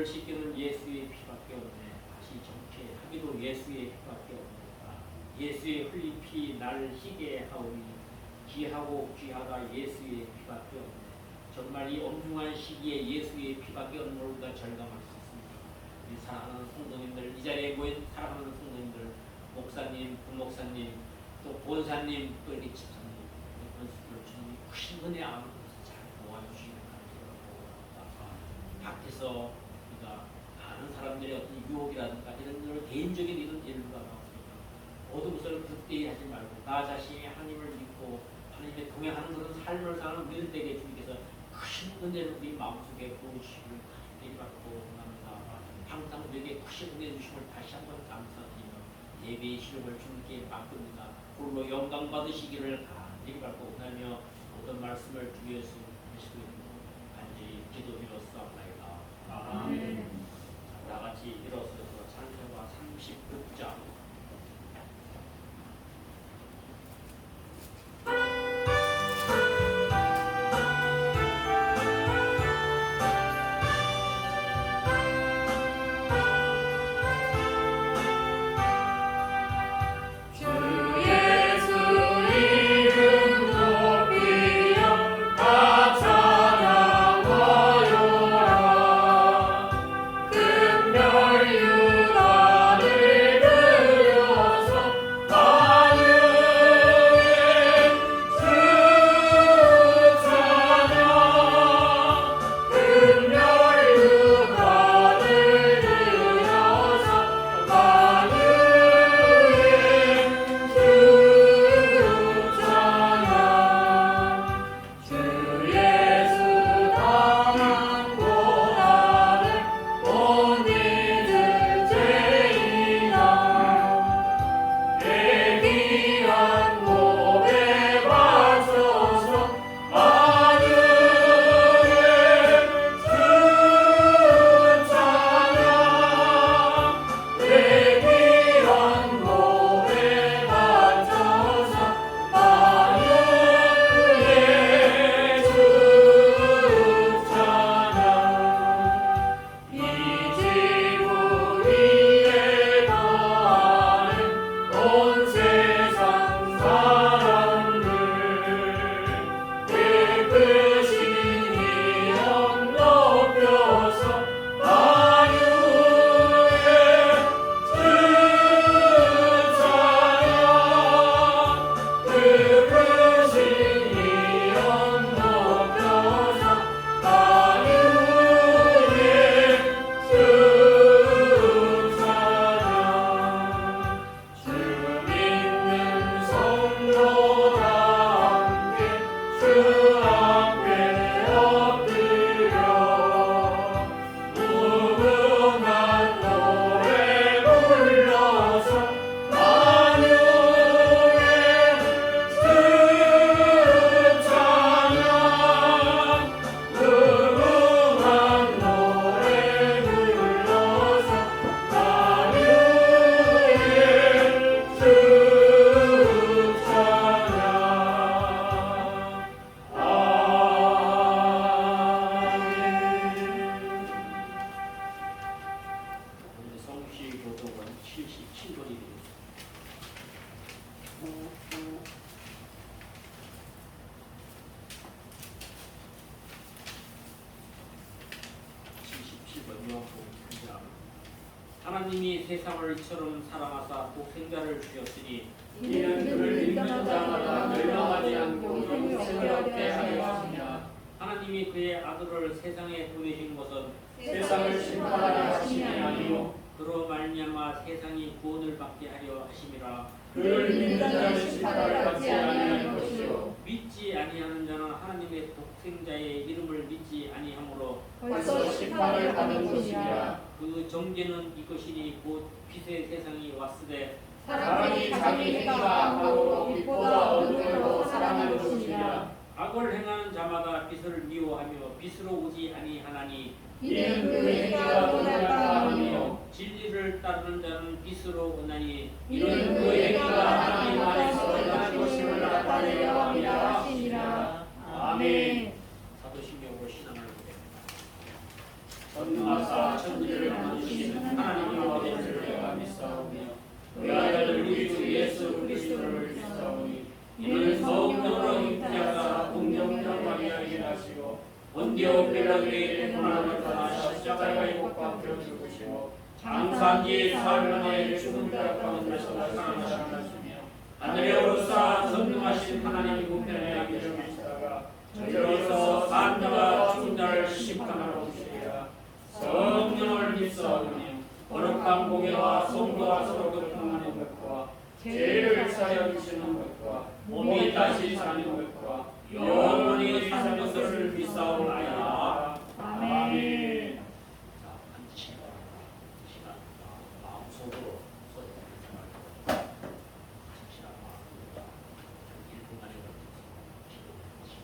씻기는 예수의 피밖에 없네. 다시 정체하기도 예수의 피밖에 없는가. 예수의 흘린 피 날 희게 하오니 귀하고 귀하다 예수의 피밖에 없네. 정말 이 엄중한 시기에 예수의 피밖에 없는 걸 우리가 절감할 수 있습니다. 우리 사랑하는 성도님들, 이 자리에 모인 사랑하는 성도님들, 목사님, 부목사님, 또 권사님, 또 이렇게 집사님, 그런 분들 주님이 크신 은혜 안에서 잘 도와주시는 감사합니다. 밖에서 우리가 아는 사람들의 어떤 유혹이라든가 이런 개인적인 이런 일부가 나옵니다. 모든 것을 극대히 하지 말고 나 자신이 하나님을 믿고 하나님의 동행하는 그런 삶을 사는 우리들 에게 주님께서 크신 은혜를 우리 마음속에 부으시기를 받고 합니다. 항상 우리에게 크신 은혜 주심을 다시 한번 감사드리며 예배의 시력을 주님께 맡깁니다. 홀로 영광 받으시기를 간절히 받고 원하며 어떤 말씀을 주의해서 하시고 있는 간절히 기도드렸사옵나이다. 아멘. 다 같이 일어서서 찬송가 36장 하나님이 세상을 이처럼 사랑하사 독생자를 주셨으니 이는 그를 믿는 자마다 멸망하지 않고 영생을 얻게 하려 하시니라. 하나님이 그의 아들을 세상에 보내신 것은 세상을 심판하려 하심이 아니요 그로 말미암아 세상이 구원을 받게 하려 하심이라. 그를 믿는 자는 심판을 받지 아니하는 것이요 믿지 아니하는 자는 하나님의 독생자의 이름을 믿지 아니하므로 벌써 심판을 받는 것이니라. 그 정죄는 이것이니 곧 빛의 세상이 왔으되 사람이 자기 행위가 악하고 빛보다 어둠을 더 사랑하는 것이니라. 악을 행하는 자마다 빛을 미워하며 빛으로 오지 아니하나니 이는 그 행위가 더 나빠 함이요 진리를 따르는 자는 빛으로 오나니 이는 그 행위가 하나님 안에서 나는 것임을 나타내려 함이라 하시니라. 아멘. 사도신경으로 신앙을 보냅니다. 전능하사 천지를 만드신 하나님의 아버지를 내가 믿사오며 그 아들 우리 주 예수 그리스도를 믿사오니 이는 성령으로 잉태하사 동정녀 마리아에게 나시고 본디오 빌라도에게 고난을 받으사 십자가에 못 박혀 죽으시고 장사한 지 사흘 만에 죽은 자 가운데서 살아나셨으며 하늘에 오르사 전능하신 하나님 우편에 앉으시고 계시다가 저리로서 산 자와 죽은 자를 심판하러 오시리라. 성령을 믿사오니 거룩한 공예와 성도와 서로 교통하는 것과 죄를 사하여 주시는 것과 몸이 다시 사는 것과 영원히 사는 것을 믿사오나이다. 아멘. 자, 반드시 시간 마음속으로 소리하지 말고 진실한 마음으로 1분간에 걸쳐서 기도하시기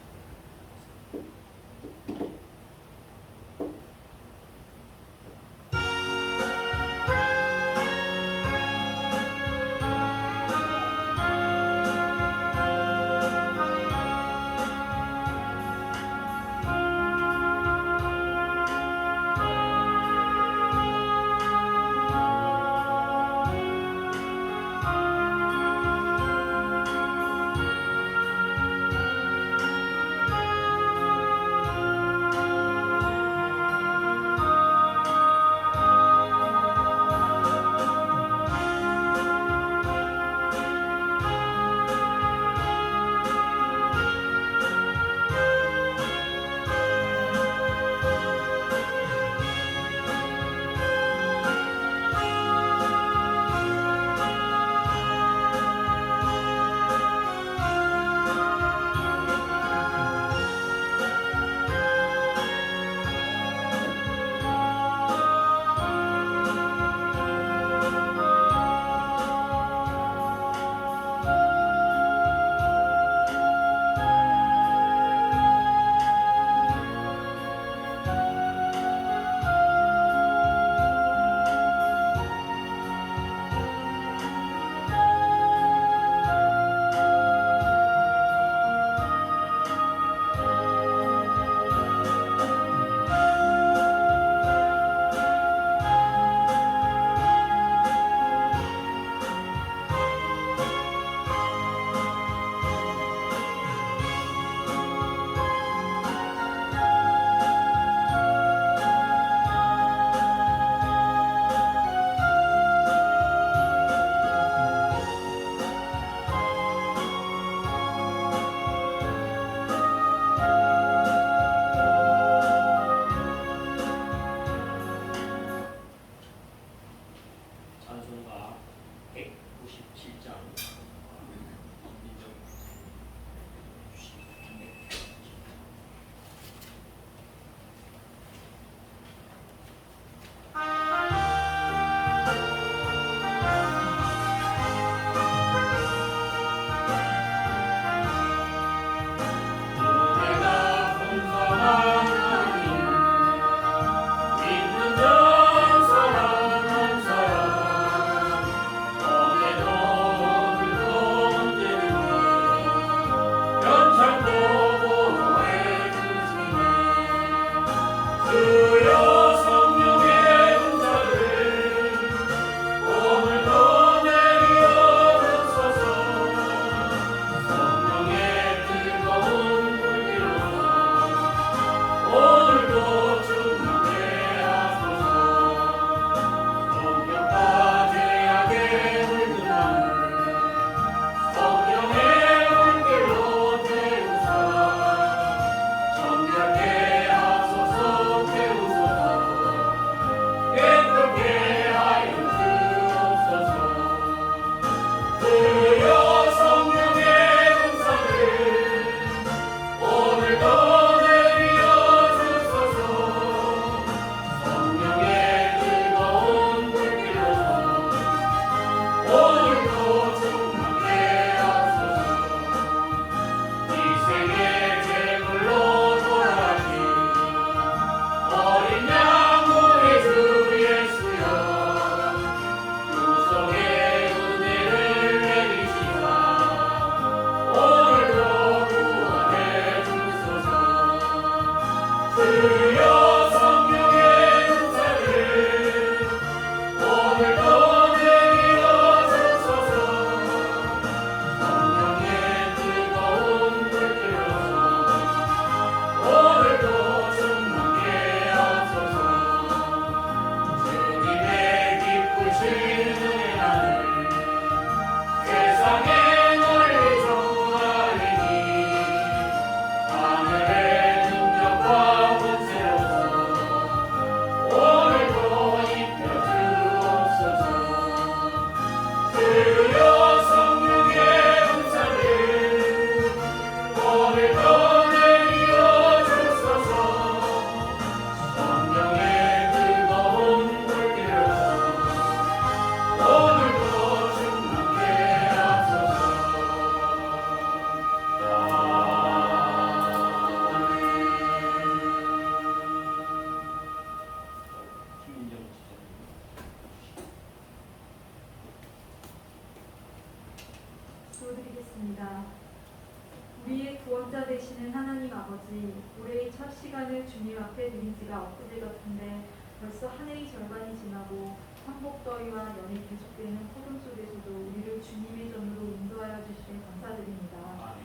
되시는 하나님 아버지, 올해의 첫 시간을 주님 앞에 드린 지가 엊그제 같은데 벌써 한 해의 절반이 지나고 한복더위와 연이 계속되는 폭염 속에서도 우리를 주님의 전으로 인도하여 주시에 감사드립니다.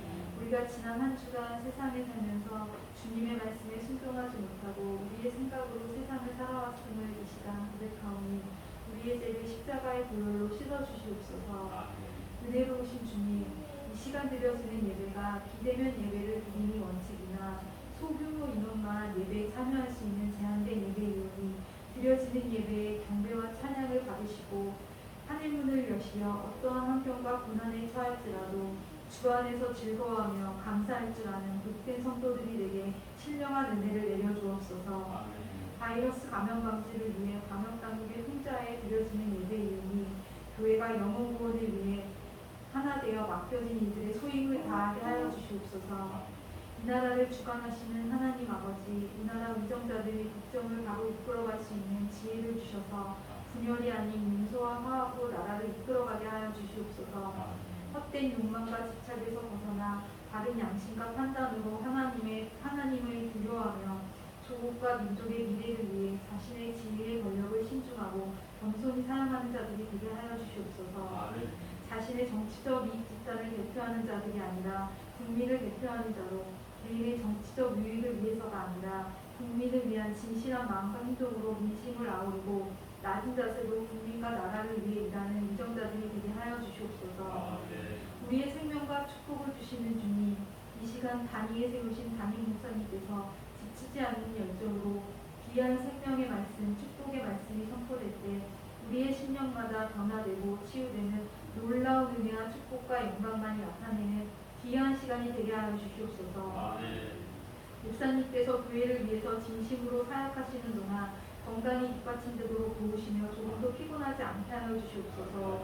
우리가 지난 한 주간 세상에 살면서 주님의 말씀에 순종하지 못하고 우리의 생각으로 세상을 살아왔음을 이 시간 고백하오니 우리의 죄를 십자가의 보혈로 씻어주시옵소서. 은혜로우신 주님, 이 시간 드려지는 예배가 비대면 예배를 드리니 원칙이나 소규모 인원만 예배에 참여할 수 있는 제한된 예배이오니 드려지는 예배에 경배와 찬양을 받으시고 하늘문을 여시어 어떠한 환경과 고난에 처할지라도 주 안에서 즐거워하며 감사할 줄 아는 복된 성도들이 내게 신령한 은혜를 내려주옵소서. 바이러스 감염 방지를 위해 방역당국의 통제하에 드려지는 예배이오니 교회가 영혼 구원을 위해 하나 되어 맡겨진 이들의 소임을 다하게 하여 주시옵소서. 이 나라를 주관하시는 하나님 아버지, 이 나라 위정자들이 국정을 바로 이끌어갈 수 있는 지혜를 주셔서 분열이 아닌 민소와 화합으로 나라를 이끌어가게 하여 주시옵소서. 헛된 욕망과 집착에서 벗어나 바른 양심과 판단으로 하나님을 두려워하며 조국과 민족의 미래를 위해 자신의 지위의 권력을 신중하고 겸손히 사용하는 자들이 되게 하여 주시옵소서. 자신의 정치적 이익 집단을 대표하는 자들이 아니라 국민을 대표하는 자로 개인의 정치적 유익을 위해서가 아니라 국민을 위한 진실한 마음과 행동으로 민심을 아우르고 낮은 자세로 국민과 나라를 위해 일하는 위정자들이 되게 하여 주시옵소서. 우리의 생명과 축복을 주시는 주님, 이 시간 단위에 세우신 담임 목사님께서 지치지 않는 열정으로 귀한 생명의 말씀, 축복의 말씀이 선포될 때 우리의 심령마다 변화되고 치유되는 놀라운 은혜와 축복과 영광만이 나타내는 귀한 시간이 되게 하여 주시옵소서. 목사님께서 교회를 위해서 진심으로 사역하시는 동안 건강이 뒷받침되도록 도우시며 조금도 피곤하지 않게 하여 주시옵소서.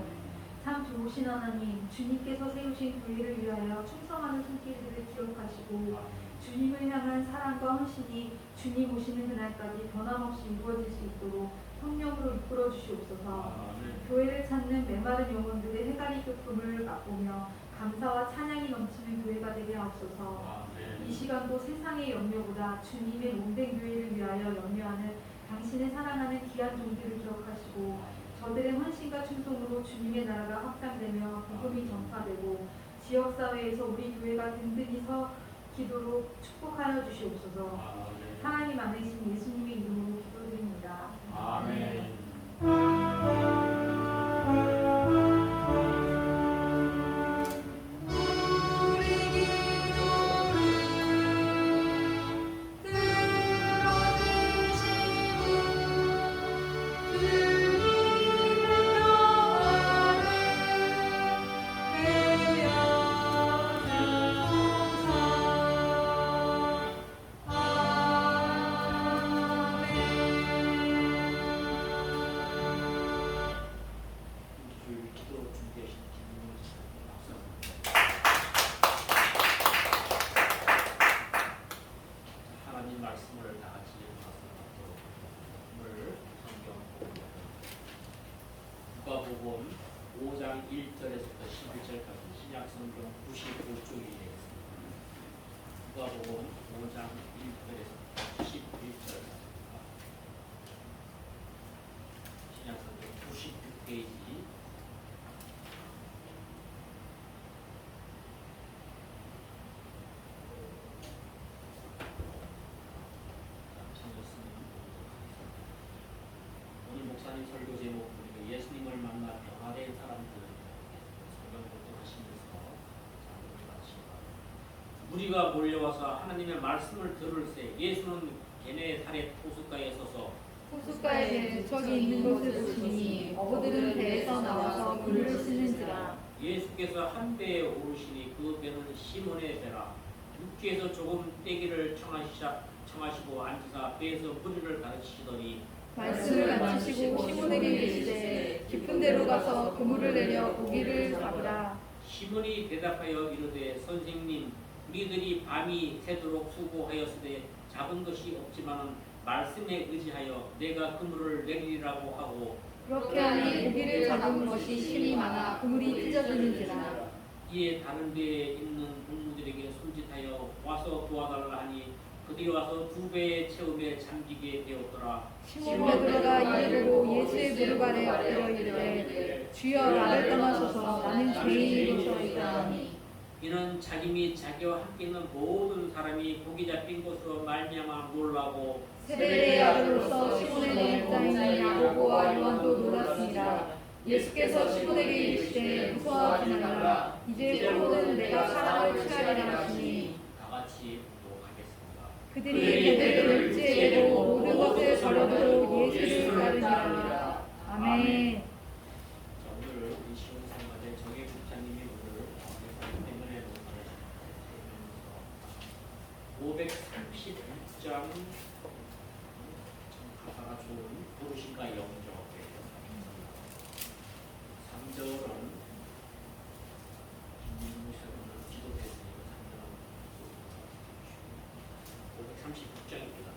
참 좋으신 하나님, 주님께서 세우신 교회를 위하여 충성하는 손길들을 기억하시고 주님을 향한 사랑과 헌신이 주님 오시는 그날까지 변함없이 이루어질 수 있도록 성령으로 이끌어 주시옵소서. 교회를 찾는 메마른 영혼들의 해가리 교품을 맛보며 감사와 찬양이 넘치는 교회가 되게 하옵소서. 이 시간도 세상의 염려보다 주님의 몸된 교회를 위하여 염려하는 당신의 사랑하는 귀한 종들을 기억하시고 저들의 헌신과 충성으로 주님의 나라가 확장되며 복음이 전파되고 지역사회에서 우리 교회가 든든히 서기도록 축복하여 주시옵소서. 하나님 안에 계신 예수님의 이름으로 기도드립니다. 아멘. 누가복음 5장 1절에서부터 11절까지 신약성경 95쪽이 되겠습니다. 누가복음 5장 1절에서부터 11절까지 신약성경 96페이지 오늘 목사님 설교 제목 예수님을 만나 변화된 사람들을 성경 공부하시면서 자문을 받으십니다. 무리가 몰려와서 하나님의 말씀을 들을새 예수는 걔네 살의 호숫가에 서서 호숫가에 저기 있는 곳을 보시니 어부들은 배에서 나와서 물을 쓰는지라. 예수께서 한 배에 오르시니 그 배는 시몬의 배라. 육지에서 조금 떼기를 청하시고 앉으사 배에서 무리를 가르치시더니 말씀을 마치시고 시몬에게 이르시되 깊은 데로 가서 그물을 내려 고기를 잡으라. 시몬이 대답하여 이르되 선생님 우리들이 밤이 새도록 수고하였으되 잡은 것이 없지만은 말씀에 의지하여 내가 그물을 내리라고 하고 그렇게 하니 고기를 잡은 것이 심이 많아 그물이 찢어지는지라. 이에 다른 배에 있는 그들에게 손짓하여 와서 도와달라 하니 그들이 와서 2배의 채움에 잠기게 되었더라. 시몬 베드로가 이르고 예수의 무릎 아래 엎드려 이르되 주여 나를 떠나소서 나는 죄인이로소이다 하니 이는 자기 및 자기와 함께 있는 모든 사람이 고기 잡힌 것으로 말미암아 놀라고 세벨의 아들로서 시몬의 노릇자인 야고보와 요한도 놀랐습니다. 예수께서 시몬에게 이르시되 무서워하지 말라 이제부터는 내가 사람을 취하리라 하시니 다 같이 묵독하겠습니다. 그들이 베드로를 일제되고 모든 것을 버려두고 예수를 따르니라. 아멘. 자, 오늘 이 시온 성가대 정혜 국장님이 오늘 때문에 531장 가사가 좋은 부르심과 영접이에요. 3절은 김민무서는 지도했으니까 3절은 536장입니다.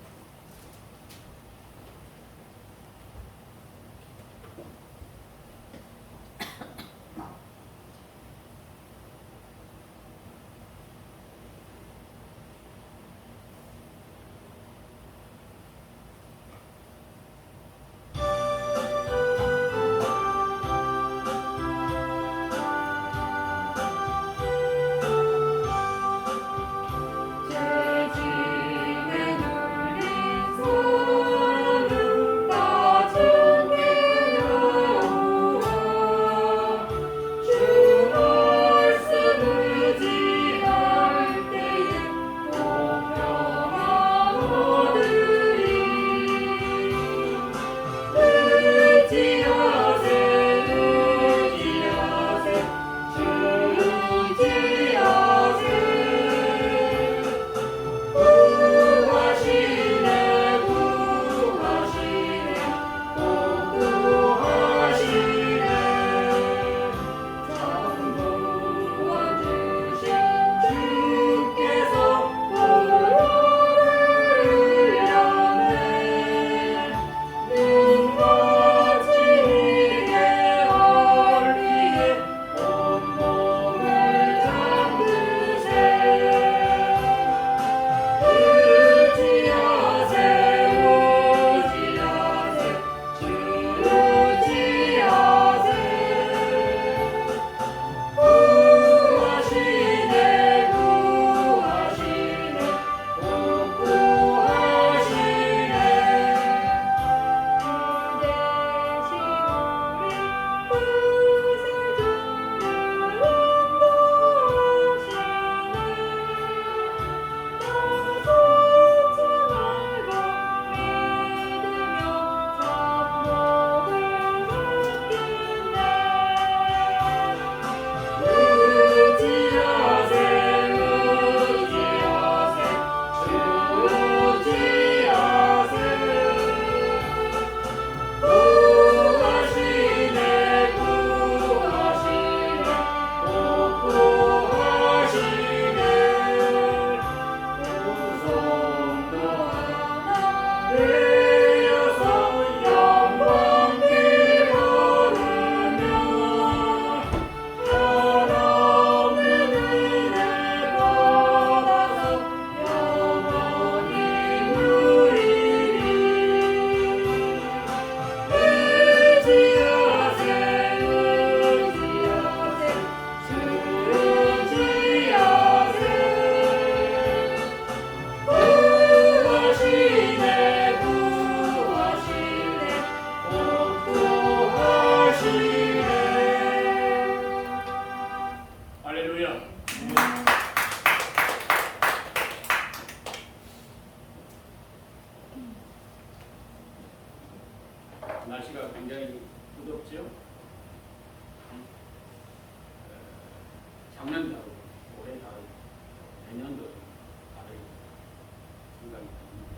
날씨가 굉장히 무덥죠. 작년 다르고 올해 다르고 내년도 다르고 생각이 듭니다.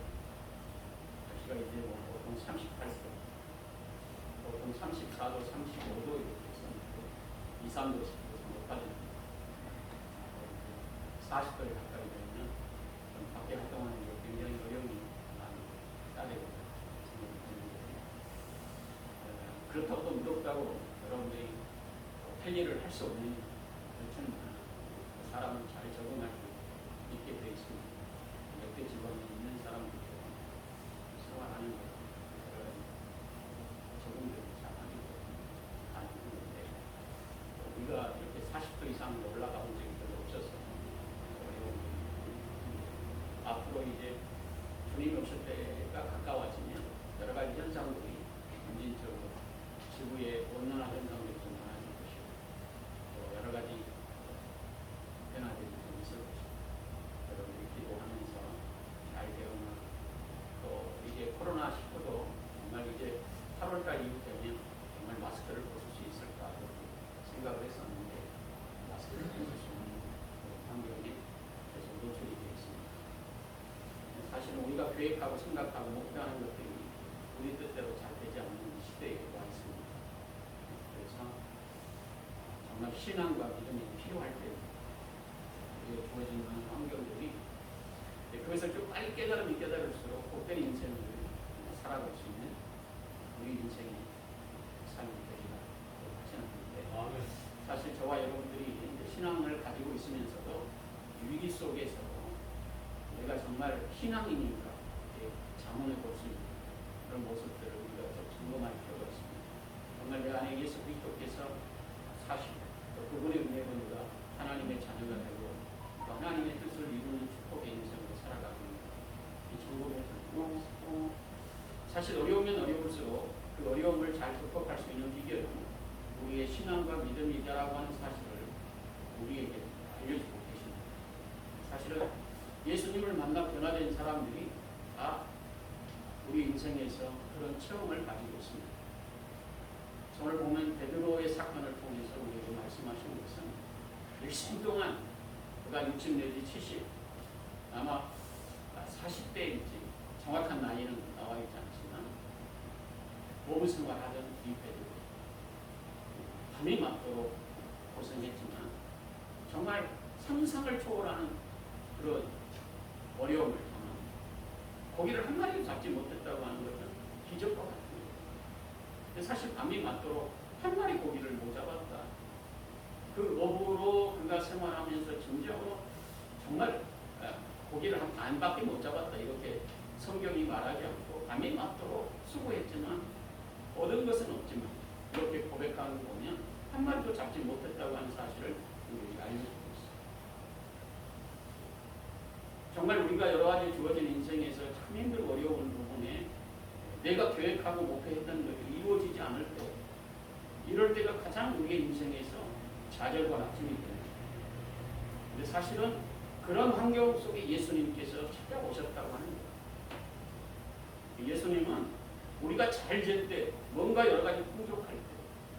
날씨가 이제 뭐 보통 38도, 보통 34도, 35도 이렇게 있었는데 2, 3도씩 높아집니다. 40도에 가까이 되면 좀 밖에 활동하는 게 굉장히 어려움이 많이 따르고 그렇다고 또 무덥다고 여러분들이 할 일을 할 수 없는 그렇지는 않아요. 사람은 잘 적응할 이제 8월달 이후 되면 정말 마스크를 벗을 수 있을까 생각을 했었는데 마스크를 벗을 수 있는 환경에 계속 노출이 되어 있습니다. 사실은 우리가 계획하고 생각하고 목표하는 것들이 우리 뜻대로 잘 되지 않는 시대에 와 있습니다. 그래서 정말 신앙과 믿음이 필요할 때 우리가 주어지는 환경들이 그것을 좀 빨리 깨달을수록 복된 인생을 살아갈 수 있는 우리 인생의 삶이 되기가 하시는데 사실 저와 여러분들이 신앙을 가지고 있으면서도 위기 속에서 내가 정말 신앙인인가 자문해 볼 수 있는 그런 모습들을 우리가 좀 점검할 필요가 있습니다. 정말 내 안에 예수 그리스도께서 사실 또 그분의 은혜가 하나님의 자녀가 되고 또 하나님의 뜻을 이루는 축복의 인생으로 살아가고 있는 이 점검에서 사실 어려우면 어려울수록 그 어려움을 잘 극복할 수 있는 비결은 우리의 신앙과 믿음이다라고 하는 사실을 우리에게 알려주고 계십니다. 사실은 예수님을 만나 변화된 사람들이 다 우리 인생에서 그런 체험을 가지고 있습니다. 오늘 보면 베드로의 사건을 통해서 우리에게 말씀하신 것은 일생 동안 그가 60 내지 70 아마 40대인지 정확한 나이는 나와 있지 않지만 모범 생활하던 이 베드로 밤이 맞도록 고생했지만 정말 상상을 초월하는 그런 어려움을 당한 고기를 한 마리도 잡지 못했다고 하는 것은 기적과 같습니다. 근데 사실 밤이 맞도록 한 마리 고기를 못 잡았다. 그 어부로 그가 생활하면서 진정으로 정말 고기를 한 반밖에 못 잡았다. 이렇게 성경이 말하지 않고 밤이 맞도록 수고했지만 얻은 것은 없지만 이렇게 고백하는 거 보면 한 마리도 잡지 못했다고 하는 사실을 우리가 알려주고 있습니다. 정말 우리가 여러 가지 주어진 인생에서 참 힘들고 어려운 부분에 내가 계획하고 목표했던 것이 이루어지지 않을 때 이럴 때가 가장 우리의 인생에서 좌절과 낙심이 됩니다. 근데 사실은 그런 환경 속에 예수님께서 찾아오셨다고 하는 거예요. 예수님은 우리가 잘 될 때, 뭔가 여러 가지 풍족할 때,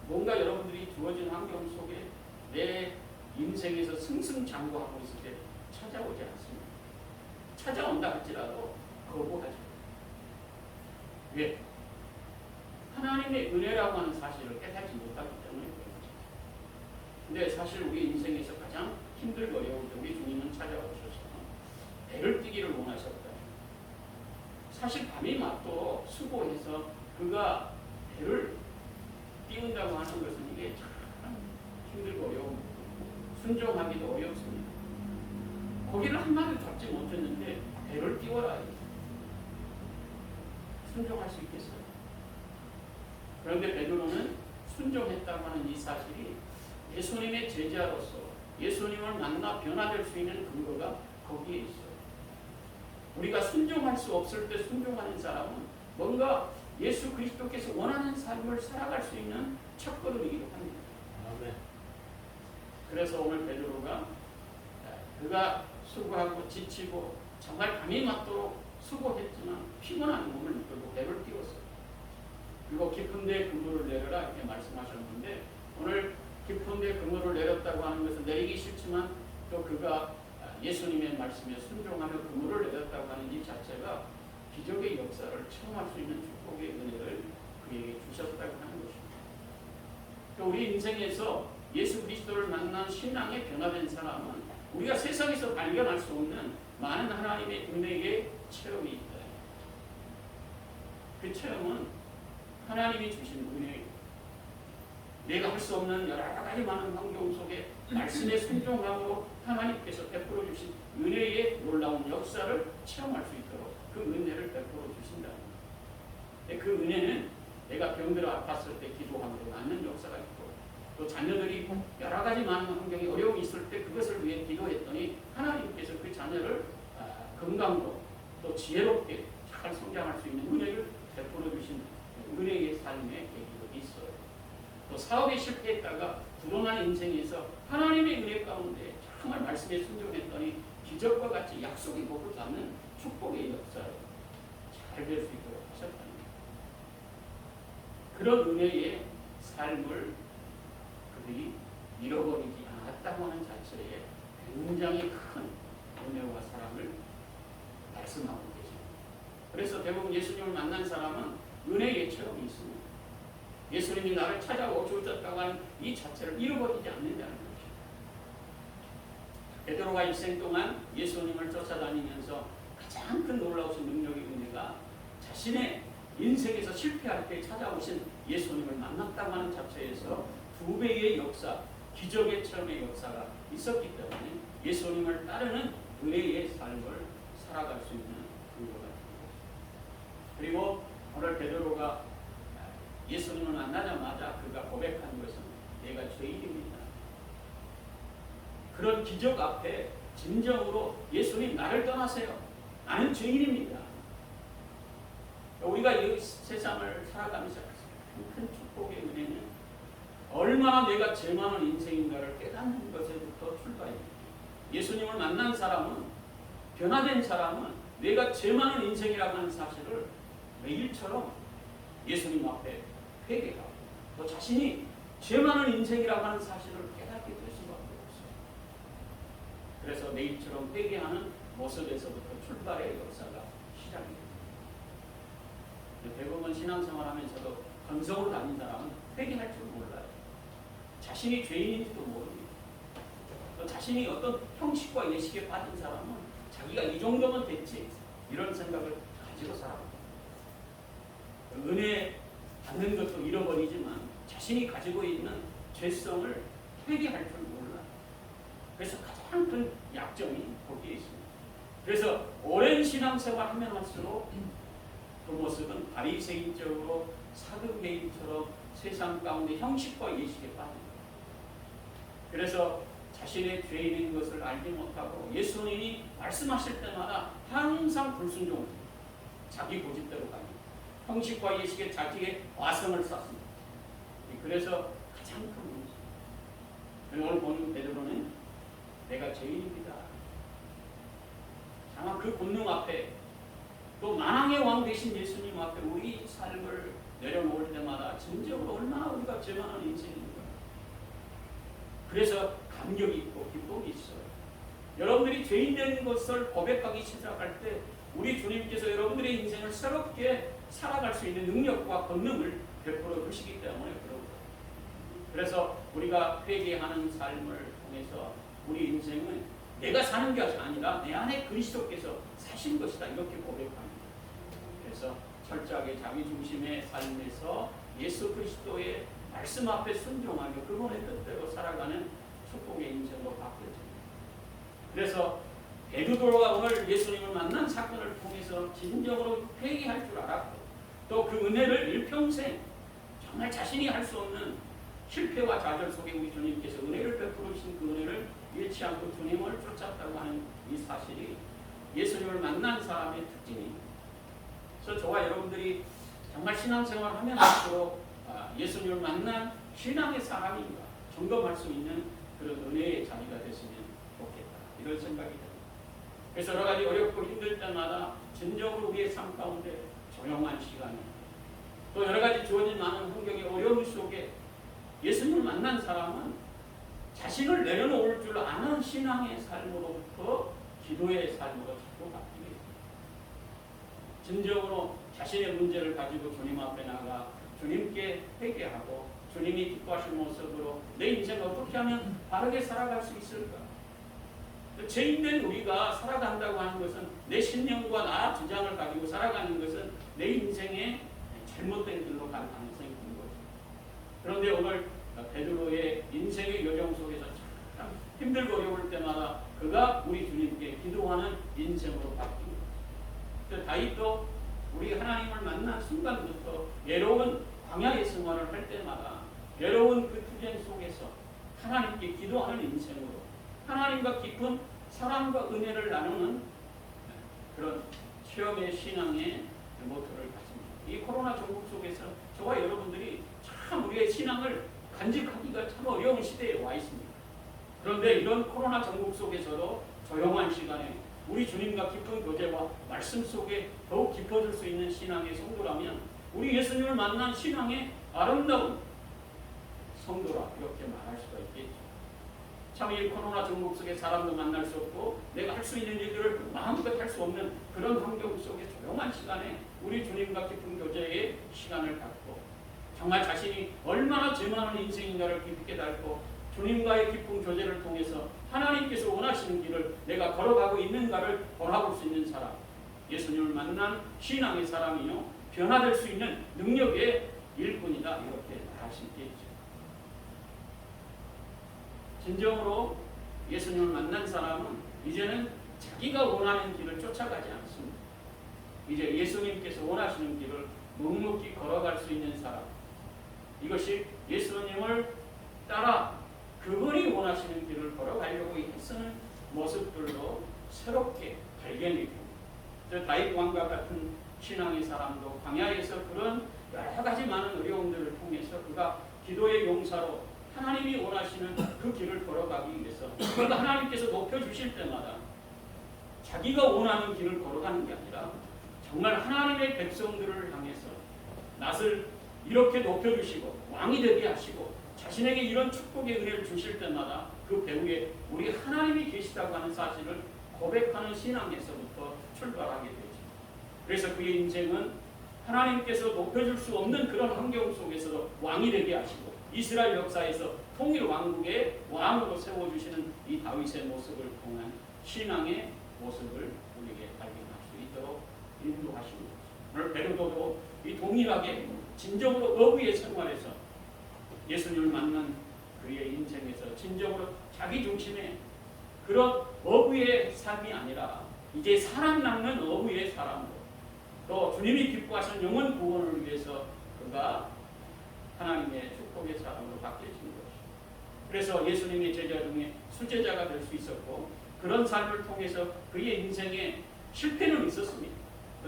뭔가 여러분들이 주어진 환경 속에 내 인생에서 승승장구하고 있을 때 찾아오지 않습니다. 찾아온다 할지라도 거부하죠. 왜? 하나님의 은혜라고 하는 사실을 깨닫지 못하기 때문에 그렇죠. 근데 사실 우리 인생에서 가장 힘들고 어려울 때 우리 주님은 찾아오셔서 배를 띄기를 원하셨다. 사실 밤이 맞도록 수고해서 그가 배를 띄운다고 하는 것은 이게 참 힘들고 어려운 순종하기도 어렵습니다. 고기를 한 마리 잡지 못했는데 배를 띄워라. 순종할 수 있겠어요? 그런데 베드로는 순종했다고 하는 이 사실이 예수님의 제자로서 예수님을 만나 변화될 수 있는 근거가 거기에 있어요. 우리가 순종할 수 없을 때 순종하는 사람은 뭔가 예수 그리스도께서 원하는 삶을 살아갈 수 있는 첫걸음이기도 합니다. 아멘. 그래서 오늘 베드로가 그가 수고하고 지치고 정말 밤이 맞도록 수고했지만 피곤한 몸을 이끌고 배를 띄웠어요. 그리고 깊은 데 그물을 내려라 이렇게 말씀하셨는데 오늘 깊은 데 그물을 내렸다고 하는 것은 내리기 싫지만 또 그가 예수님의 말씀에 순종하며 그물을 내렸다고 하는 이 자체가 기적의 역사를 체험할 수 있는 축복의 은혜를 그에게 주셨다고 하는 것입니다. 또 우리 인생에서 예수 그리스도를 만난 신앙에 변화된 사람은 우리가 세상에서 발견할 수 없는 많은 하나님의 은혜의 체험이 있다. 그 체험은 하나님이 주신 은혜입니다. 내가 할 수 없는 여러 가지 많은 환경 속에 말씀에 순종하고 하나님께서 베풀어 주신 은혜의 놀라운 역사를 체험할 수 있도록 그 은혜를 베풀어 주신다. 그 은혜는 내가 병들어 아팠을 때 기도함으로 낫는 역사가 있고 또 자녀들이 여러 가지 많은 환경에 어려움이 있을 때 그것을 위해 기도했더니 하나님께서 그 자녀를 건강도 또 지혜롭게 잘 성장할 수 있는 은혜를 베풀어 주신 은혜의 삶의 계기도 있어요. 또 사업에 실패했다가 불운한 인생에서 하나님의 은혜 가운데 정말 말씀에 순종했더니 기적과 같이 약속의 복을 받는 축복의 역사를 잘 될 수 있도록 하셨답니다. 그런 은혜의 삶을 그들이 잃어버리지 않았다고 하는 자체에 굉장히 큰 은혜와 사랑을 말씀하고 계십니다. 그래서 대부분 예수님을 만난 사람은 은혜의 체험이 있습니다. 예수님이 나를 찾아오고 주셨다고 하는 이 자체를 잃어버리지 않는다는 것입니다. 베드로가 일생 동안 예수님을 쫓아다니면서 가장 큰 놀라우신 능력의 은혜가 자신의 인생에서 실패할 때 찾아오신 예수님을 만났다고 하는 자체에서 2배의 역사, 기적의 체험의 역사가 있었기 때문에 예수님을 따르는 은혜의 삶을 살아갈 수 있는 근거가 됩니다. 그리고 오늘 베드로가 예수님을 만나자마자 그가 고백한 것은 내가 죄인입니다. 그런 기적 앞에 진정으로 예수님 나를 떠나세요. 나는 죄인입니다. 우리가 이 세상을 살아가면서 큰 축복의 은혜는 얼마나 내가 죄 많은 인생인가를 깨닫는 것에부터 출발입니다. 예수님을 만난 사람은, 변화된 사람은 내가 죄 많은 인생이라고 하는 사실을 매일처럼 예수님 앞에 회개하고 또 자신이 죄 많은 인생이라고 하는 사실을 깨닫게 될 수밖에 없어요. 그래서 매일처럼 회개하는 모습에서부터 출발의 역사가 시작입니다. 대부분 신앙생활하면서도 건성으로 다닌 사람은 회개할 줄 몰라요. 자신이 죄인인지도 모릅니다. 또 자신이 어떤 형식과 예식에 빠진 사람은 자기가 이 정도면 됐지 이런 생각을 가지고 살아갑니다. 은혜 받는 것도 잃어버리지만 자신이 가지고 있는 죄성을 회개할 줄 몰라요. 그래서 가장 큰 약점이 거기에 있습니다. 그래서 오랜 신앙생활 하면 할수록 그 모습은 바리새인적으로 사두개인처럼 세상 가운데 형식과 예식에 빠집니다. 그래서 자신의 죄인인 것을 알지 못하고 예수님이 말씀하실 때마다 항상 불순종합니다. 자기 고집대로 갑니다. 형식과 예식에 자기의 와성을 쌓습니다. 그래서 가장 큰 문제. 오늘 보는 베드로는 내가 죄인입니다. 다만 그 권능 앞에 또 만왕의 왕 되신 예수님 앞에 우리 삶을 내려놓을 때마다 진정으로 얼마나 우리가 죄 많은 인생인가. 그래서 감격이 있고 기쁨이 있어요. 여러분들이 죄인 된 것을 고백하기 시작할 때 우리 주님께서 여러분들의 인생을 새롭게 살아갈 수 있는 능력과 권능을 베풀어 주시기 때문에 그러고. 그래서 우리가 회개하는 삶을 통해서 우리 인생은 내가 사는 것이 아니라 내 안에 그리스도께서 사신 것이다 이렇게 고백합니다. 그래서 철저하게 자기 중심의 삶에서 예수 그리스도의 말씀 앞에 순종하며 그분의 뜻대로 살아가는 축복의 인생으로 바뀌어집니다. 그래서 베드로가 오늘 예수님을 만난 사건을 통해서 진정으로 회개할 줄 알았고 또 그 은혜를 일평생 정말 자신이 할 수 없는 실패와 좌절 속에 우리 주님께서 은혜를 베풀어 주신 그 은혜를 잃지 않고 주님을 쫓았다고 하는 이 사실이 예수님을 만난 사람의 특징입니다. 그래서 저와 여러분들이 정말 신앙생활을 하면 할수록 예수님을 만난 신앙의 사람인가 점검할 수 있는 그런 은혜의 자리가 됐으면 좋겠다 이런 생각이 듭니다. 그래서 여러 가지 어렵고 힘들 때마다 진정으로 우리의 삶 가운데 조용한 시간에 또 여러 가지 주어진 많은 환경의 어려움 속에 예수님을 만난 사람은 자신을 내려놓을 줄 아는 신앙의 삶으로부터 기도의 삶으로 자꾸 바뀌게 됩니다. 진정으로 자신의 문제를 가지고 주님 앞에 나가 주님께 회개하고 주님이 기뻐하실 모습으로 내 인생을 어떻게 하면 바르게 살아갈 수 있을까? 죄인된 우리가 살아간다고 하는 것은 내 신념과 나 주장을 가지고 살아가는 것은 내 인생의 잘못된 길로 갈 가능성이 있는 거죠. 그런데 오늘 베드로의 인생의 여정 속에서 참 힘들고 어려울 때마다 그가 우리 주님께 기도하는 인생으로 바뀝니다. 다윗도 우리 하나님을 만난 순간부터 외로운 광야의 생활을 할 때마다 외로운 그 투쟁 속에서 하나님께 기도하는 인생으로 하나님과 깊은 사랑과 은혜를 나누는 그런 체험의 신앙의 모토를 가집니다. 이 코로나 전국 속에서 저와 여러분들이 참 우리의 신앙을 간직하기가 참 어려운 시대에 와 있습니다. 그런데 이런 코로나 전국 속에서도 조용한 시간에 우리 주님과 깊은 교제와 말씀 속에 더욱 깊어질 수 있는 신앙의 성도라면 우리 예수님을 만난 신앙의 아름다운 성도라 이렇게 말할 수가 있겠죠. 참 이 코로나 중국 속에 사람도 만날 수 없고 내가 할 수 있는 일들을 마음껏 할 수 없는 그런 환경 속에 조용한 시간에 우리 주님과 깊은 교제의 시간을 갖고 정말 자신이 얼마나 죄 많은 인생인가를 깊이 깨닫고 주님과의 깊은 교제를 통해서 하나님께서 원하시는 길을 내가 걸어가고 있는가를 돌아볼 수 있는 사람, 예수님을 만난 신앙의 사람이요 변화될 수 있는 능력의 일꾼이다 이렇게 말할 수 있겠죠. 진정으로 예수님을 만난 사람은 이제는 자기가 원하는 길을 쫓아가지 않습니다. 이제 예수님께서 원하시는 길을 묵묵히 걸어갈 수 있는 사람, 이것이 예수님을 따라 그분이 원하시는 길을 걸어가려고 애쓰는 모습들로 새롭게 발견이고, 다윗 왕과 같은 신앙의 사람도 광야에서 그런 여러 가지 많은 어려움들을 통해서 그가 기도의 용사로 하나님이 원하시는 그 길을 걸어가기 위해서 그가 하나님께서 높여주실 때마다 자기가 원하는 길을 걸어가는 게 아니라 정말 하나님의 백성들을 향해서 낯을 이렇게 높여주시고 왕이 되게 하시고 자신에게 이런 축복의 은혜를 주실 때마다 그 배후에 우리 하나님이 계시다고 하는 사실을 고백하는 신앙에서부터 출발하게 되죠. 그래서 그의 인생은 하나님께서 높여줄 수 없는 그런 환경 속에서도 왕이 되게 하시고 이스라엘 역사에서 통일 왕국의 왕으로 세워주시는 이 다윗의 모습을 통한 신앙의 모습을 우리에게 발견할 수 있도록 인도하시는 것입니다. 오늘 베드로도 이 동일하게 진정으로 어부의 생활에서 예수님을 만난 그의 인생에서 진정으로 자기 중심의 그런 어부의 삶이 아니라 이제 사람 낚는 어부의 사람으로 또 주님이 기뻐하시는 영혼 구원을 위해서 그가 하나님의 축복의 사람으로 바뀌어진 것입니다. 그래서 예수님의 제자 중에 수제자가 될 수 있었고 그런 삶을 통해서 그의 인생에 실패는 있었습니다.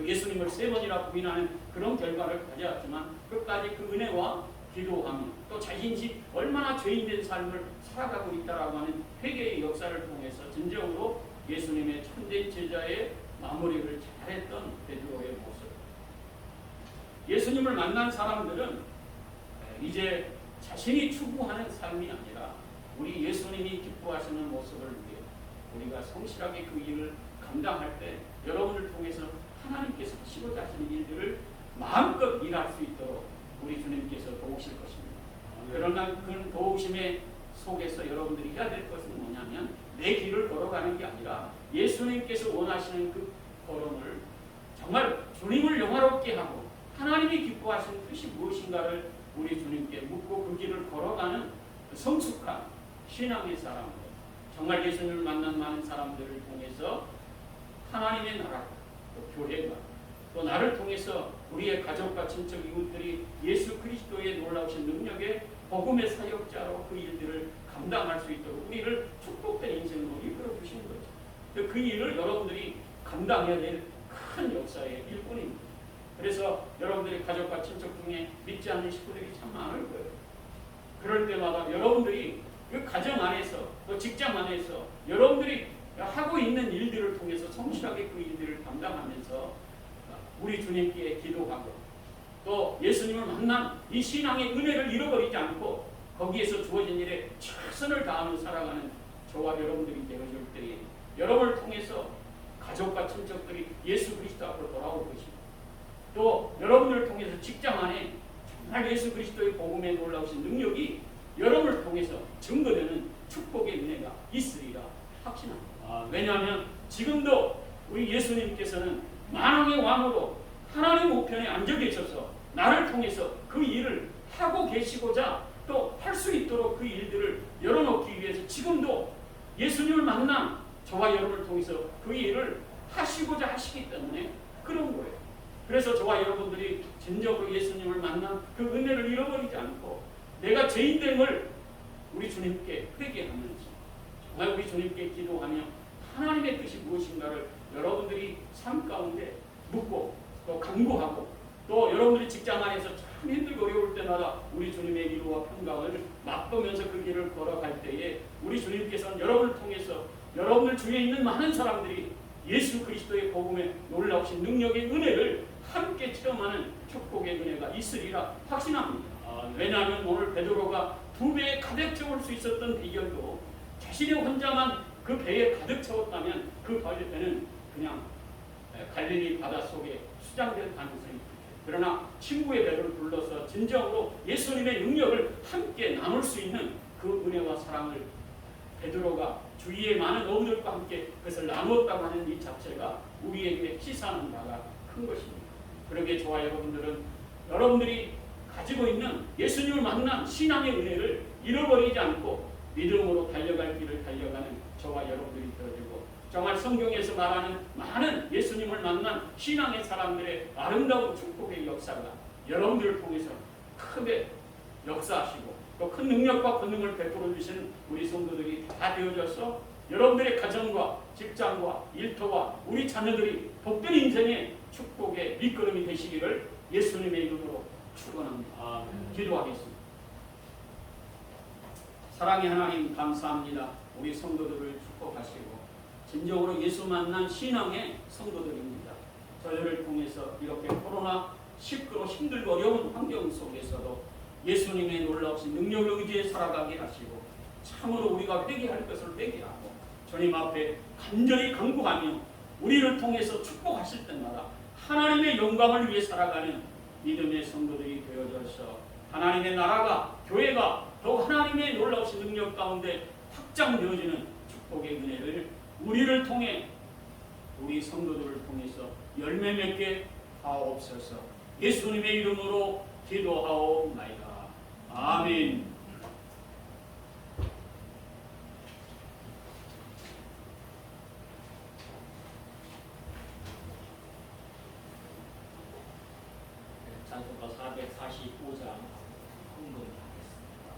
예수님을 3번이나 부인하는 그런 결과를 가져왔지만 끝까지 그 은혜와 기도하며 또 자신이 얼마나 죄인된 삶을 살아가고 있다라고 하는 회개의 역사를 통해서 진정으로 예수님의 참된 제자의 마무리를 잘했던 베드로의 모습. 예수님을 만난 사람들은 이제 자신이 추구하는 삶이 아니라 우리 예수님이 기뻐하시는 모습을 위해 우리가 성실하게 그 일을 감당할 때 여러분을 통해서 하나님께서 하시고자 하시는 일들을 마음껏 일할 수 있도록 우리 주님께서 도우실 것입니다. 그러나 그 도우심의 속에서 여러분들이 해야 될 것은 뭐냐면 내 길을 걸어가는 게 아니라 예수님께서 원하시는 그 걸음을 정말 주님을 영화롭게 하고 하나님이 기뻐하시는 뜻이 무엇인가를 우리 주님께 묻고 그 길을 걸어가는 성숙한 신앙의 사람들, 정말 예수님을 만난 많은 사람들을 통해서 하나님의 나라, 또 교회가 또 나를 통해서 우리의 가족과 친척 이웃들이 예수 그리스도의 놀라우신 능력의 복음의 사역자로 그 일들을 감당할 수 있도록 우리를 축복된 인생으로 이끌어 주시는 거죠. 그 일을 여러분들이 감당해야 될 큰 역사의 일꾼입니다. 그래서 여러분들이 가족과 친척 중에 믿지 않는 식구들이 참 많을 거예요. 그럴 때마다 여러분들이 그 가정 안에서 또 직장 안에서 여러분들이 하고 있는 일들을 통해서 성실하게 그 일들을 감당하면서 우리 주님께 기도하고 또 예수님을 만난 이 신앙의 은혜를 잃어버리지 않고 거기에서 주어진 일에 최선을 다하며 살아가는 저와 여러분들이 되어줄 때에 여러분을 통해서 가족과 친척들이 예수 그리스도 앞으로 돌아올 것입니다. 또 여러분을 통해서 직장 안에 정말 예수 그리스도의 복음에 놀라우신 능력이 여러분을 통해서 증거되는 축복의 은혜가 있으리라 확신합니다. 왜냐하면 지금도 우리 예수님께서는 만왕의 왕으로 하나님 우편에 앉아 계셔서 나를 통해서 그 일을 하고 계시고자 또 할 수 있도록 그 일들을 열어놓기 위해서 지금도 예수님을 만난 저와 여러분을 통해서 그 일을 하시고자 하시기 때문에 그런 거예요. 그래서 저와 여러분들이 진정으로 예수님을 만난 그 은혜를 잃어버리지 않고 내가 죄인됨을 우리 주님께 회개하면서 정말 우리 주님께 기도하며 하나님의 뜻이 무엇인가를 여러분들이 삶 가운데 묻고 또 간구하고 또 여러분들이 직장 안에서 참 힘들고 어려울 때마다 우리 주님의 위로와 평강을 맛보면서 그 길을 걸어갈 때에 우리 주님께서는 여러분을 통해서 여러분들 주위에 있는 많은 사람들이 예수 그리스도의 복음에 놀라우신 능력의 은혜를 함께 체험하는 축복의 은혜가 있으리라 확신합니다. 왜냐하면 오늘 베드로가 두 배에 가득 채울 수 있었던 비결도 자신이 혼자만 그 배에 가득 채웠다면 그 배는 그냥 갈릴리 바닷속에 수장될 가능성이 있죠. 그러나 친구의 배를 불러서 진정으로 예수님의 능력을 함께 나눌 수 있는 그 은혜와 사랑을 베드로가 주위의 많은 어우들과 함께 그것을 나누었다고 하는 이 자체가 우리에게 시사하는 바가 큰 것입니다. 그러기에 저와 여러분들이 가지고 있는 예수님을 만난 신앙의 은혜를 잃어버리지 않고 믿음으로 달려갈 길을 달려가는 저와 여러분들이 되어지고 정말 성경에서 말하는 많은 예수님을 만난 신앙의 사람들의 아름다운 축복의 역사가 여러분들을 통해서 크게 역사하시고 또 큰 능력과 권능을 베풀어 주시는 우리 성도들이 다 되어져서 여러분들의 가정과 직장과 일터와 우리 자녀들이 복된 인생의 축복의 밑거름이 되시기를 예수님의 이름으로 축원합니다. 기도하겠습니다. 사랑의 하나님 감사합니다. 우리 성도들을 축복하시고 진정으로 예수 만난 신앙의 성도들입니다. 저희를 통해서 이렇게 코로나19로 힘들고 어려운 환경 속에서도 예수님의 놀라우신 능력을 의지해 살아가게 하시고 참으로 우리가 회개할 것을 회개하고 주님 앞에 간절히 간구하며 우리를 통해서 축복하실 때마다 하나님의 영광을 위해 살아가는 믿음의 성도들이 되어져서 하나님의 나라가 교회가 더욱 하나님의 놀라우신 능력 가운데 확장되어지는 축복의 은혜를 우리를 통해 우리 성도들을 통해서 열매 맺게 하옵소서. 예수님의 이름으로 기도하옵나이다. 아멘. 찬송가 445장 헌금하겠습니다.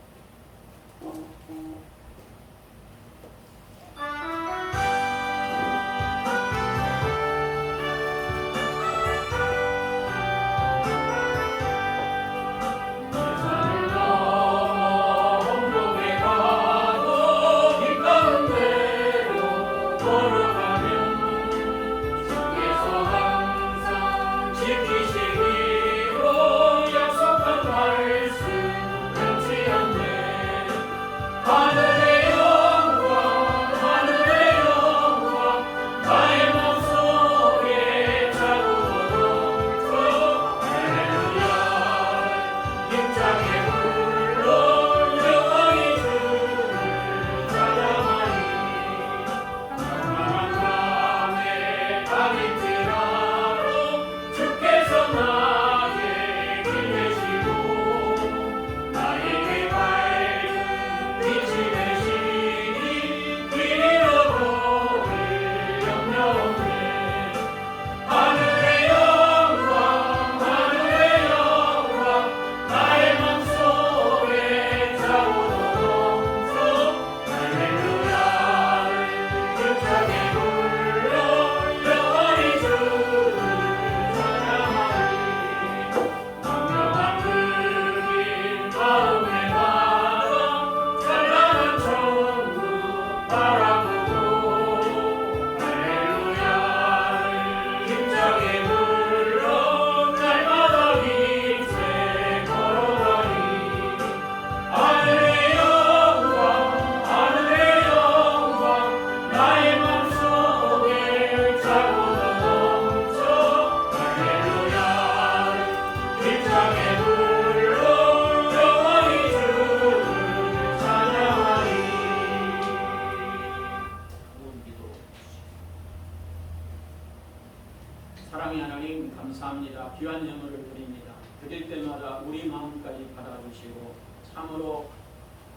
사랑의 하나님 감사합니다. 귀한 예물을 드립니다. 드릴 때마다 우리 마음까지 받아주시고 참으로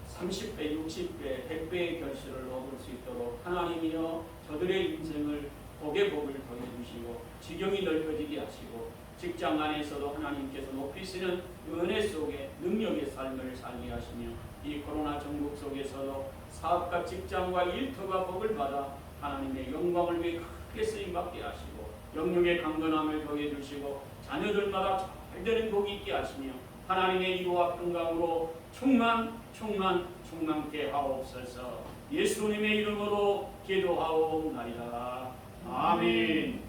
30배, 60배, 100배의 결실을 얻을 수 있도록 하나님이여 저들의 인생을 복의 복을 더해주시고 지경이 넓어지게 하시고 직장 안에서도 하나님께서 높이시는 은혜 속에 능력의 삶을 살게 하시며 이 코로나 전국 속에서도 사업과 직장과 일터가 복을 받아 하나님의 영광을 위해 크게 쓰임받게 하시고 영육의 강건함을 더해주시고 자녀들마다 잘되는 복이 있게 하시며 하나님의 이루와 평강으로 충만케 하옵소서. 예수님의 이름으로 기도하옵나이다. 아멘.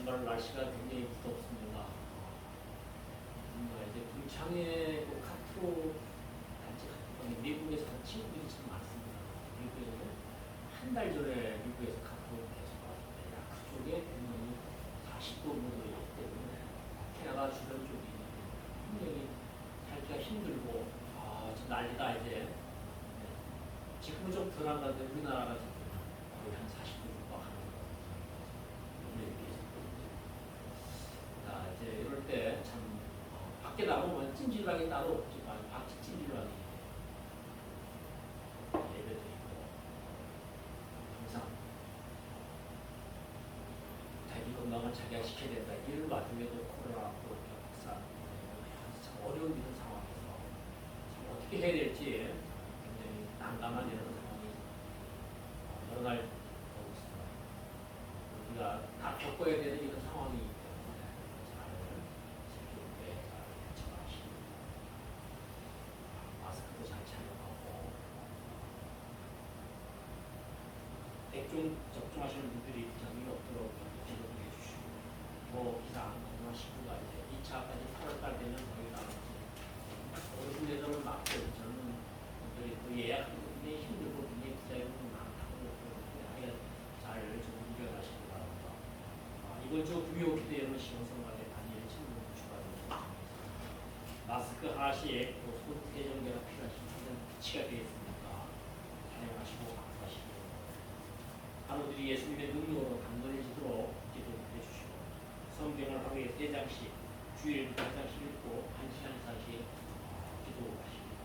정말 날씨가 굉장히 무덥습니다. 이제 동창회 카트로 단체 카트방에 미국에서 한 친구들이 참 많습니다. 미국에서는 한 달 전에 미국에서 카트로 계속 왔는데 그쪽에 분명히 40도 정도이기 때문에 캐나다 주변 쪽이 굉장히 살기가 힘들고 좀 난리다 이제. 지금은 좀 덜한 건데 우리나라가 지금 거의 한 40도 정도 하는 자 이제 이럴 때 참 밖에 나가면 찜질방이 따로 없지만 밖에 찜질방이 예배드리고 항상 자기 건강을 자기가 지켜야 된다. 이런 와중에도 코로나 확산 참 어려운 이런 상황에서 참 어떻게 해야 될지 굉장히 난감한 이런 상황이 여러 날 오고 있습니다. 우리가 다 겪어야 되는 이런 상황이기 때문에 잘 슬기롭게 잘 헤쳐가시고 마스크도 잘 착용하고 백종 접종하시는 분들이 부작용이 없도록 기록을 해주시고 뭐 이상 코로나 19가 이제 2차까지 8월달 되면 거의 다 어르신 예정을 맞고 저는 분들이 또 예약하는 게 굉장히 힘들고 굉장히 부작용이 많다고 그러는데 잘 좀 이겨가시기 바랍니다. 이번 주 금요 기대 여러분 시원성관에 단일 친구 추가되어 마스크 하나씩 또 손 세정제가 필요하신 분들은 비치가 되어 있으니까 사용하시고 바꾸시기 하루들이 예수님의 능력으로 강건해지도록 기도해 주시고 성경을 하루에 3장씩 주일부터 1장씩 읽고 1시간 이상씩 기도하십니다.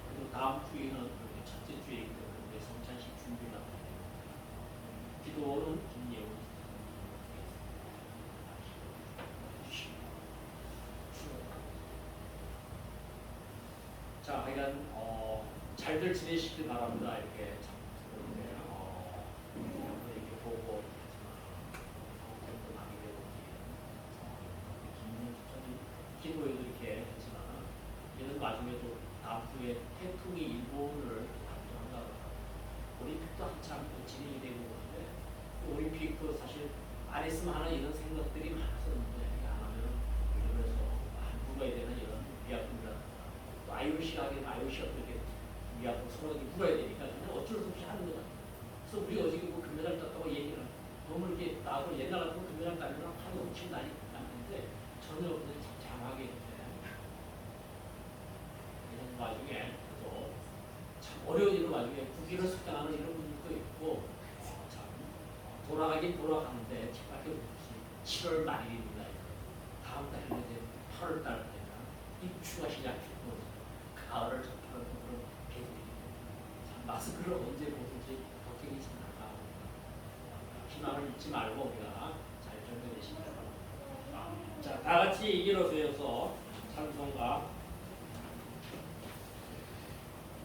그리고 다음 주에는 첫째 주이기 때문에 우리 성찬식 준비를 하고 기도는 김예우 자, 하여간 잘들 지내시길 바랍니다. 이렇게 참 이렇게 보고 기도에도 이렇게 했지만 이런 와중에도 다음 주에 태풍이 일본을 감정한다. 올림픽도 한참 진행이 되고 있는데 올림픽도 사실 안 했으면 하는 이런 생각들이 많았었는데 안 하면 그래서 안 불어야 되는 이런 위약금이라든가 또 IOC가 하기에는 IOC가 그렇게 위약금 서로 불어야 되니까 그냥 어쩔 수 없이 하는 거다. 그래서 우리 어저께 뭐 금메달 땄다고 얘기를 너무 이렇게 나고 옛날 같으면 금메달 따면 하루 엄청 난리 났는데 전혀 그냥 잠잠하게 이런 와중에 또 참 어려운 이런 와중에 국기를 석양하는 이런 분들도 있고 참 돌아가긴 돌아가는데 책밖에 없이 7월 말일입니다. 다음 달이면 이제 8월 달 되면 입추가 시작되고 가을을 접하는 그런 계절이 참 마스크를 언제 벗을지 걱정이 참 나가고 희망을 잊지 말고 우리가 잘 견뎌내시기 바랍니다. 자, 다 같이 일어서서 찬송가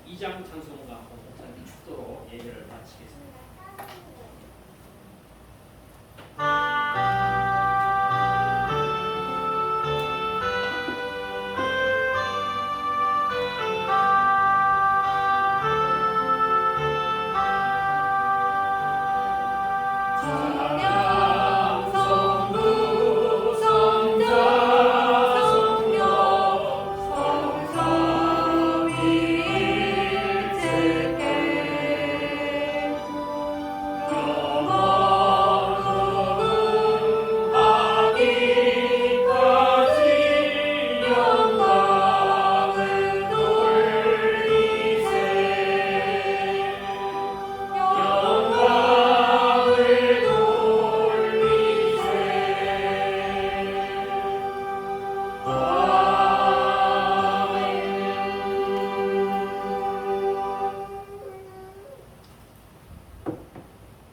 2장 찬송가 하고 목사님 축도로 예배를 마치겠습니다.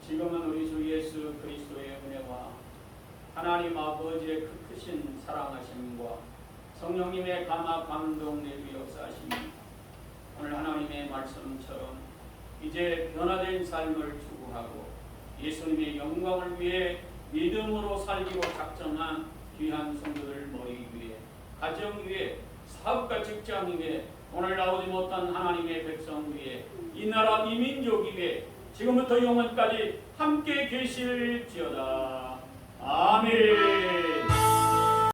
지금은 우리 주 예수 그리스도의 은혜와 하나님 아버지의 그 크신 사랑하심과 성령님의 감화 감동 내주 역사하심이 오늘 하나님의 말씀처럼 이제 변화된 삶을 추구하고 예수님의 영광을 위해 믿음으로 살기로 작정한 귀한 성도들 머리 위에 가정 위에 사업과 직장 위에 오늘 나오지 못한 하나님의 백성 위에 이 나라 이 민족 위에 지금부터 영원까지 함께 계실지어다. 아멘.